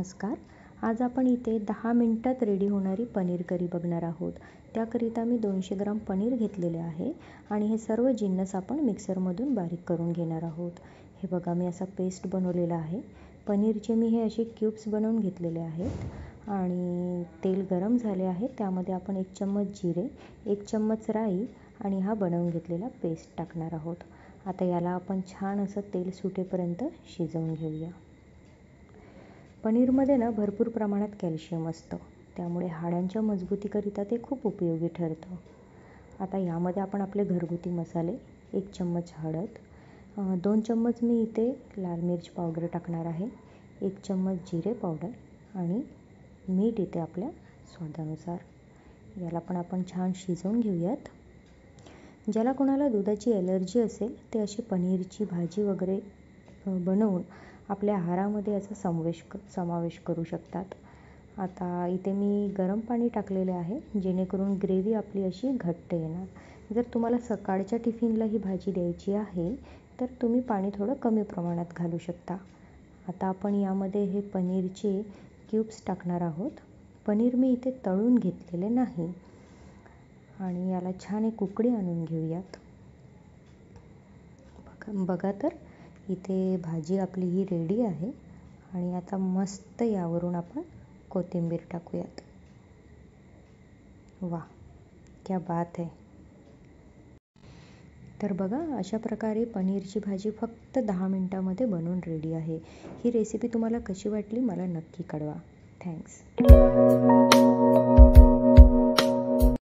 नमस्कार. आज आपण इथे 10 मिनिटात रेडी होणारी पनीर करी बघणार आहोत. त्याकरिता मी 200 ग्राम पनीर घेतलेले आहे आणि हे सर्व जिन्नस आपण मिक्सरमधून बारीक करून घेणार आहोत. हे बघा, मी असा पेस्ट बनवलेला आहे. पनीरचे मी हे असे क्यूब्स बनवून घेतलेले आहेत आणि तेल गरम झाले आहे. त्यामध्ये आपण 1 चम्मच जिरे, 1 चम्मच राई आणि हा बनवून घेतलेला पेस्ट टाकणार आहोत. आता याला आपण छान असं तेल सुटेपर्यंत शिजवून घेऊया. पनीरमध्ये ना भरपूर प्रमाणात कॅल्शियम असतं, त्यामुळे हाडांच्या मजबूतीकरिता ते खूप उपयोगी ठरतं. आता यामध्ये आपण आपले घरगुती मसाले, 1 चम्मच हळद, 2 चम्मच मी इथे लाल मिर्च पावडर टाकणार आहे, 1 चम्मच जिरे पावडर आणि मीठ इथे आपल्या स्वादानुसार. याला पण आपण छान शिजवून घेऊयात. ज्याला कोणाला दुधाची ॲलर्जी असेल ते अशी पनीरची भाजी वगैरे बनवून आपल्या आहारामध्ये याचा समावेश करू शकतात. आता इथे मी गरम पाणी टाकलेले आहे, जेणेकरून ग्रेव्ही आपली अशी घट्ट येणार. जर तुम्हाला सकाळच्या टिफिनला ही भाजी द्यायची आहे तर तुम्ही पाणी थोडं कमी प्रमाणात घालू शकता. आता आपण यामध्ये हे पनीरचे क्यूब्स टाकणार आहोत. पनीर मी इथे तळून घेतलेले नाही आणि याला छान एक उकळी आणून घेऊयात. बघा तर इथे भाजी आपली ही रेडी आहे आणि आता मस्त यावरून आपण कोथिंबीर टाकूयात. वाह, क्या बात है. तर बघा, अशा प्रकारे पनीरची भाजी फक्त 10 मिनिटामध्ये बनवून रेडी आहे. ही रेसिपी तुम्हाला कशी वाटली मला नक्की कळवा. थँक्स.